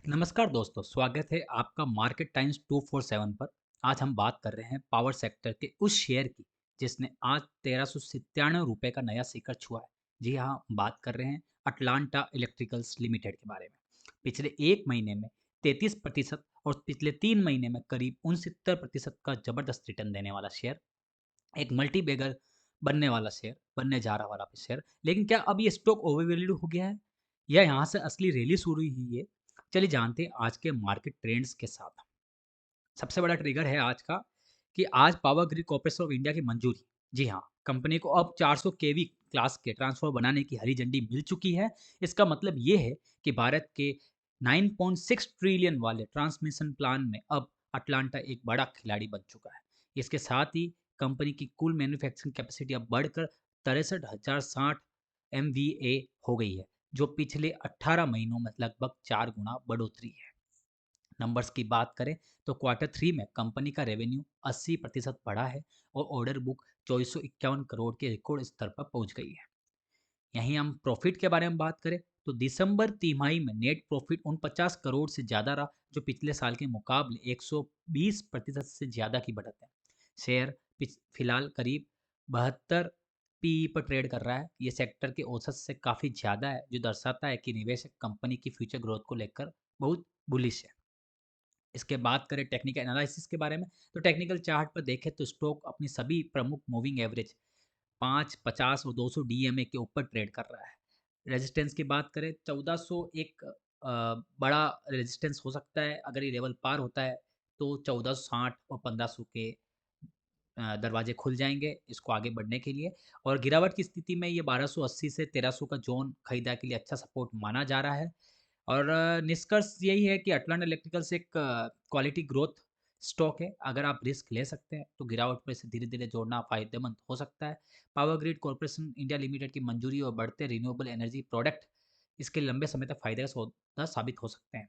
नमस्कार दोस्तों, स्वागत है आपका मार्केट टाइम्स 247 पर। आज हम बात कर रहे हैं पावर सेक्टर के उस शेयर की जिसने आज 1397 रुपये का नया शिखर छुआ है। जी हाँ, हम बात कर रहे हैं अटलांटा इलेक्ट्रिकल्स लिमिटेड के बारे में। पिछले एक महीने में 33% और पिछले 3 महीने में करीब 69% का जबरदस्त रिटर्न देने वाला शेयर, एक मल्टी बैगर बनने वाला शेयर, बनने जा रहा वाला शेयर। लेकिन क्या अब ये स्टॉक ओवरवैल्यूड हो गया है या यहाँ से असली रैली शुरू हुई है? चलिए जानते हैं आज के मार्केट ट्रेंड्स के साथ। सबसे बड़ा ट्रिगर है आज का कि आज power grid corporation of India की मंजूरी। जी हाँ, कंपनी को अब 400 केवी क्लास के ट्रांसफॉर्मर बनाने की हरी झंडी मिल चुकी है। इसका मतलब ये है कि भारत के 9.6 ट्रिलियन वाले ट्रांसमिशन प्लान में अब अटलांटा एक बड़ा खिलाड़ी बन चुका है। इसके साथ ही कंपनी की कुल मैन्युफैक्चरिंग कैपेसिटी अब बढ़कर 63,060 MVA हो गई है, जो पिछले 18 महीनों में लगभग 4 गुना बढ़ोतरी है। नंबर्स की बात करें तो क्वार्टर 3 में कंपनी का रेवेन्यू 80% बढ़ा है और ऑर्डर बुक 2451 करोड़ के रिकॉर्ड स्तर पर पहुंच गई है। यहीं हम प्रॉफिट के बारे में बात करें तो दिसंबर तिमाही में नेट प्रॉफिट 49 करोड़ से ज़्यादा रहा, जो पिछले साल के मुकाबले 120% से ज़्यादा की बढ़त है। शेयर फिलहाल करीब 72 पीई पर ट्रेड कर रहा है। ये सेक्टर के औसत से काफ़ी ज़्यादा है, जो दर्शाता है कि निवेशक कंपनी की फ्यूचर ग्रोथ को लेकर बहुत बुलिश है। इसके बात करें टेक्निकल एनालिसिस के बारे में तो टेक्निकल चार्ट पर देखें तो स्टॉक अपनी सभी प्रमुख मूविंग एवरेज 5, 50 और 200 डीएमए के ऊपर ट्रेड कर रहा है। रेजिस्टेंस की बात करें 1400 एक बड़ा रेजिस्टेंस हो सकता है। अगर ये लेवल पार होता है तो 1460 और 1500 के दरवाजे खुल जाएंगे इसको आगे बढ़ने के लिए। और गिरावट की स्थिति में ये 1280 से 1300 का जोन खरीदार के लिए अच्छा सपोर्ट माना जा रहा है। और निष्कर्ष यही है कि अटलांटा इलेक्ट्रिकल्स एक क्वालिटी ग्रोथ स्टॉक है। अगर आप रिस्क ले सकते हैं तो गिरावट पर इसे धीरे धीरे जोड़ना फायदेमंद हो सकता है। Power grid corporation India limited की मंजूरी और बढ़ते रिन्यूएबल एनर्जी प्रोडक्ट इसके लंबे समय तक फायदे का सौदा साबित हो सकते हैं।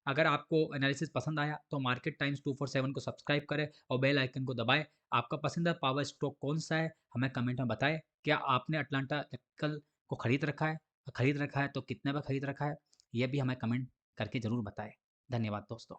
अगर आपको एनालिसिस पसंद आया तो मार्केट टाइम्स 247 को सब्सक्राइब करें और बेल आइकन को दबाएं। आपका पसंदीदा पावर स्टॉक कौन सा है, हमें कमेंट में बताएं। क्या आपने अटलांटा इलेक्ट्रिकल को खरीद रखा है तो कितने पर खरीद रखा है, यह भी हमें कमेंट करके ज़रूर बताएं। धन्यवाद दोस्तों।